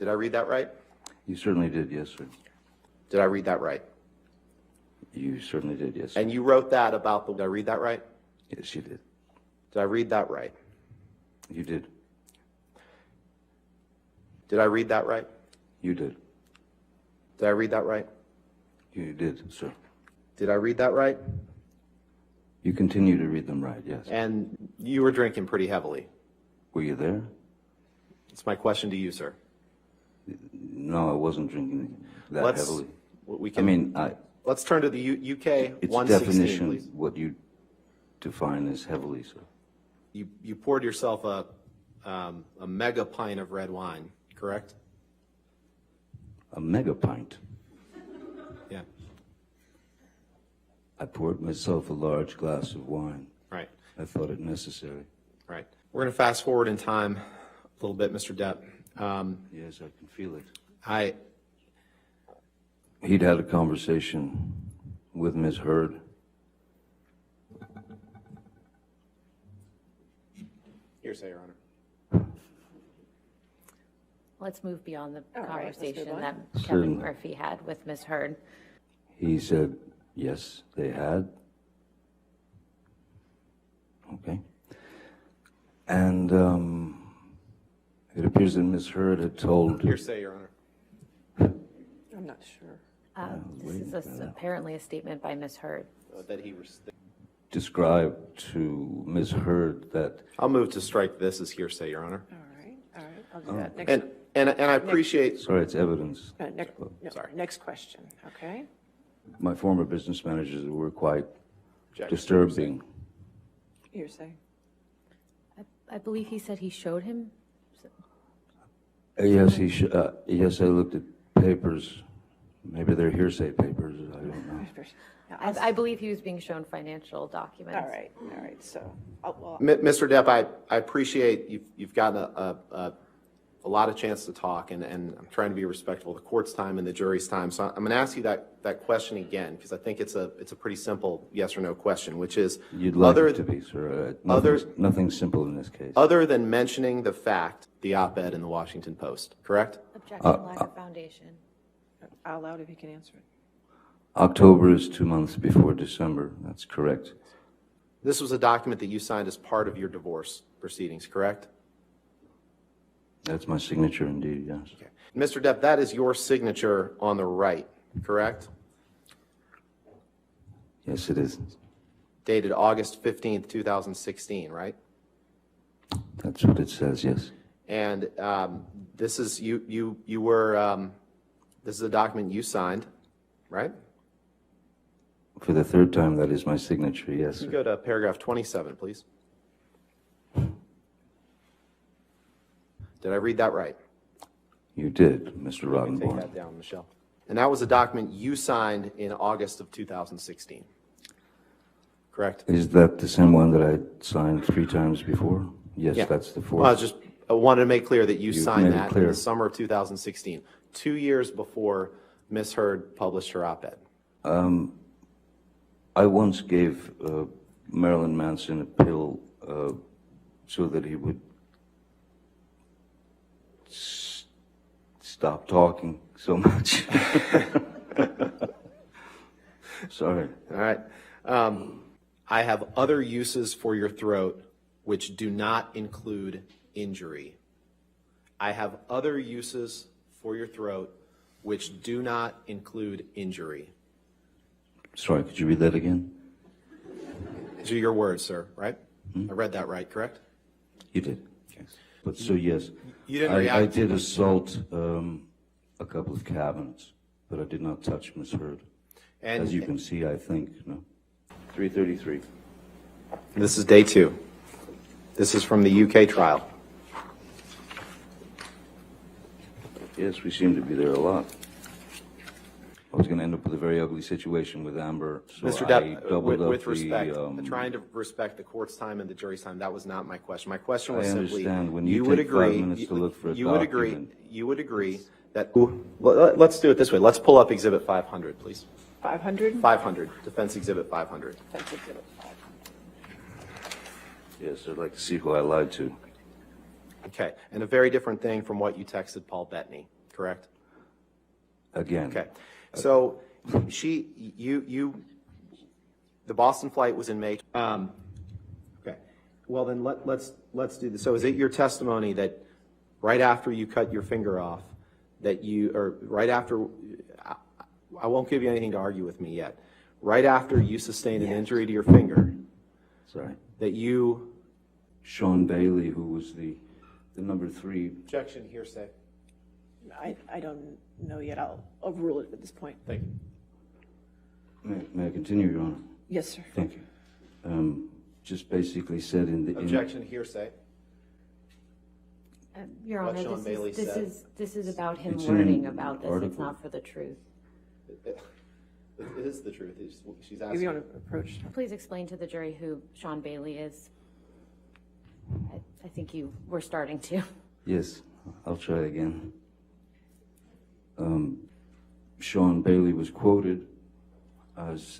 Did I read that right? You certainly did, yes, sir. Did I read that right? You certainly did, yes, sir. And you wrote that about the, did I read that right? Yes, you did. Did I read that right? You did. Did I read that right? You did. Did I read that right? You did, sir. Did I read that right? You continue to read them right, yes. And you were drinking pretty heavily. Were you there? It's my question to you, sir. No, I wasn't drinking that heavily. We can, let's turn to the UK It's 116, definition, please. what you define as heavily, sir. You poured yourself a mega pint of red wine, correct? A mega pint. Yeah. I poured myself a large glass of wine. Right. I thought it necessary. Right. We're going to fast forward in time a little bit, Mr. Depp. Yes, I can feel it. He'd had a conversation with Ms. Heard. Hearsay, Your Honor. Let's move beyond the All right, let's move conversation on. that Certainly. Kevin Murphy had with Ms. Heard. He said, yes, they had. Okay. And it appears that Ms. Heard had told... Hearsay, Your Honor. I'm not sure. This is apparently a statement by Ms. Heard. That he was. described to Ms. Heard that... I'll move to strike this as hearsay, Your Honor. All right, I'll do that. Next, And I appreciate. Sorry, it's evidence. Sorry. next question, okay? My former business managers were quite Objection. disturbing. Hearsay. I believe he said he showed him. Yes, yes, I looked at papers. Maybe they're hearsay papers, I don't know. I believe he was being shown financial documents. All right, so, well, Mr. Depp, I appreciate you've gotten a lot of chance to talk, and I'm trying to be respectful of the court's time and the jury's time. So I'm going to ask you that question again, because I think it's a pretty simple yes or no question, which is... You'd like it to be, sir. Nothing simple in this case. Other than mentioning the fact, the op-ed in the Washington Post, correct? Objection, lack of foundation. out loud if you can answer it. October is 2 months before December. That's correct. This was a document that you signed as part of your divorce proceedings, correct? That's my signature indeed, yes. Okay. Mr. Depp, that is your signature on the right, correct? Yes, it is. Dated August 15th, 2016, right? That's what it says, yes. And this is you were this is a document you signed, right? For the third time, that is my signature, yes, Can you sir. go to paragraph 27, please? Did I read that right? You did, Mr. Take Rottenborn. that down, Michelle. And that was a document you signed in August of 2016, correct? Is that the same one that I signed 3 times before? Yes, Yeah. that's the fourth. Well, I wanted to make clear that you You've signed made it that in clear. the summer of 2016, 2 years before Ms. Heard published her op-ed. I once gave Marilyn Manson a pill so that he would stop talking so much. Sorry. All right. I have other uses for your throat which do not include injury. I have other uses for your throat which do not include injury. Sorry, could you read that again? These are your words, sir, right? I read that right, correct? You did. Yes. But so, yes. You didn't I react did assault a couple of cabinets, but I did not touch Ms. Heard. And As you can see, I think, no. 333. this is day 2. This is from the UK trial. Yes, we seem to be there a lot. I was going to end up with a very ugly situation with Amber, so Mr. I Depp, doubled up with respect, the... trying to respect the court's time and the jury's time, that was not my question. My question was I simply, understand. When you would take 5 agree, minutes to look for a you would agree, document. you would agree that, let's do it this way. Let's pull up Exhibit 500, please. 500? 500, Defense Exhibit 500. That's exhibit 500. Yes, I'd like to see who I lied to. Okay, and a very different thing from what you texted Paul Bettany, correct? Again. Okay, so the Boston flight was in May. Okay, well then let's do this. So is it your testimony that right after you cut your finger off, or right after, I won't give you anything to argue with me yet, right after you sustained an injury to your finger, Sorry. that you... Sean Bailey, who was the number 3. Objection, hearsay. I don't know yet. I'll overrule it at this point. Thank you. May I continue, Your Honor? Yes, sir. Thank you. Just basically said in the... Objection, hearsay. Your What Honor, Sean Bailey said. this is about him It's in learning an about this. It's article. not for the truth. It is the truth. She's If asking. you want to approach. Please explain to the jury who Sean Bailey is. I think you were starting to. Yes, I'll try again. Sean Bailey was quoted as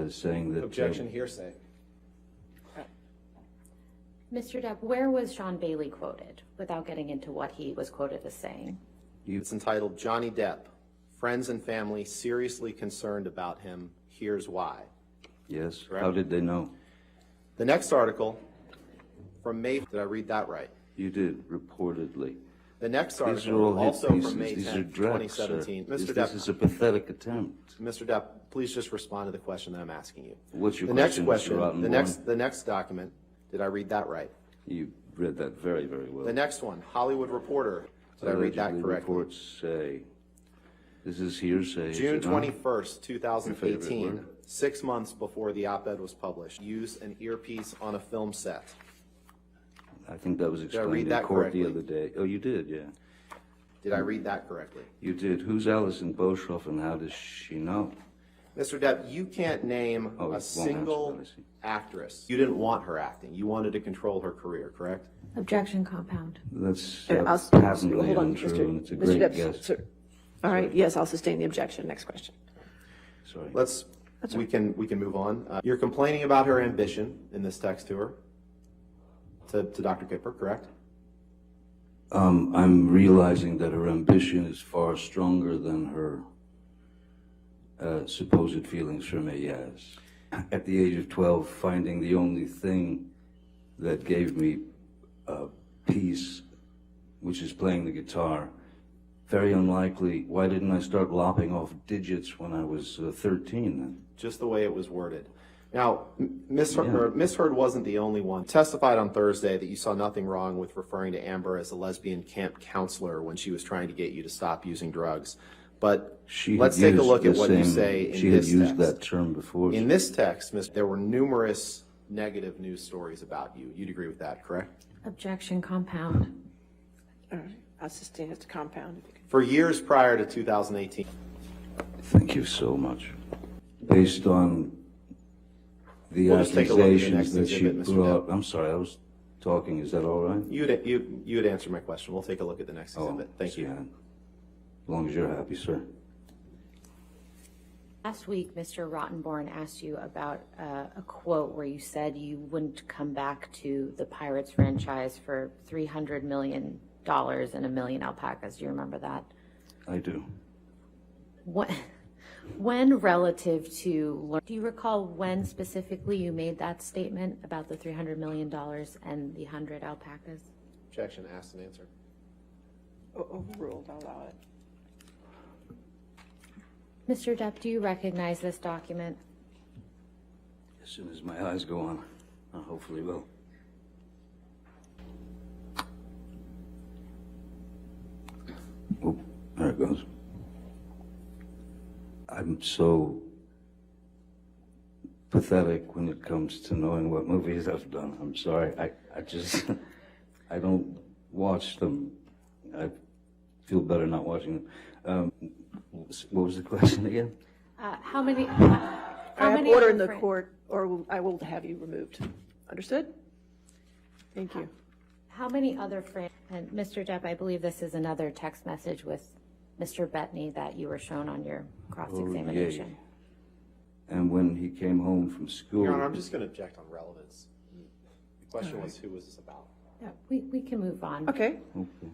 saying that... Objection, hearsay. Mr. Depp, where was Sean Bailey quoted, without getting into what he was quoted as saying? It's entitled Johnny Depp, Friends and Family Seriously Concerned About Him, Here's Why. Yes, Correct. how did they know? The next article from May, did I read that right? You did, reportedly. The next These are article, all hit also pieces. from May These 10, are dregs, sir. 2017. Mr. This Depp, is a pathetic attempt. Mr. Depp, please just respond to the question that I'm asking you. What's your The next question, Mr. question, Rottenborn? the next document, did I read that right? You read that very, very well. The next one, Hollywood Reporter, did I read that Allegedly correctly? reports say, this is hearsay. is June it not? 21st, Your 2018, favorite word? 6 months before the op-ed was published, use an earpiece on a film set. I think that was I explained read in that court correctly? the other day. Oh, you did, yeah. Did I read that correctly? You did. Who's Alison Boshoff and how does she know? Mr. Depp, you can't name Oh, it a won't single answer, I see. actress. You didn't want her acting. You wanted to control her career, correct? Objection, compound. That's hold patently on, untrue, and it's a Mr. great Depp, guess. sir. All right, yes, I'll sustain the objection. Next question. Sorry. We can move on. You're complaining about her ambition in this text to her, to Dr. Kipper, correct? I'm realizing that her ambition is far stronger than her supposed feelings for me, yes. At the age of 12, finding the only thing that gave me peace, which is playing the guitar, very unlikely. Why didn't I start lopping off digits when I was 13 then? Just the way it was worded. Now, Ms. Heard wasn't the only one. Testified on Thursday that you saw nothing wrong with referring to Amber as a lesbian camp counselor when she was trying to get you to stop using drugs. But let's take a look at what you say in this text. She had used that term before. In this text, there were numerous negative news stories about you. You'd agree with that, correct? Objection, compound. All right, I'll sustain it to compound. For years prior to 2018. Thank you so much. Based on the We'll just take a look at the accusations next that she exhibit, Mr. brought. Depp. I'm sorry, I was talking. Is that all right? You had answered my question. We'll take a look at the next exhibit. Thank you. yeah. As long as you're happy, sir. Last week, Mr. Rottenborn asked you about a quote where you said you wouldn't come back to the Pirates franchise for $300 million and a million alpacas. Do you remember that? I do. When relative to, do you recall when specifically you made that statement about the $300 million and the 100 alpacas? Objection, asked and answered. Overruled, I'll allow it. Mr. Depp, do you recognize this document? As soon as my eyes go on, I hopefully will. Oop, there it goes. I'm so pathetic when it comes to knowing what movies I've done. I'm sorry. I just, I don't watch them. I feel better not watching them. What was the question again? How many? I How have many order in other the court, or I will have you removed. Understood? Thank you. How many other and Mr. Depp, I believe this is another text message with Mr. Bettany that you were shown on your cross-examination. Oh, and when he came home from school... Your Honor, I'm just going to object on relevance. The question was, who was this about? Yeah, we can move on. Okay. Okay.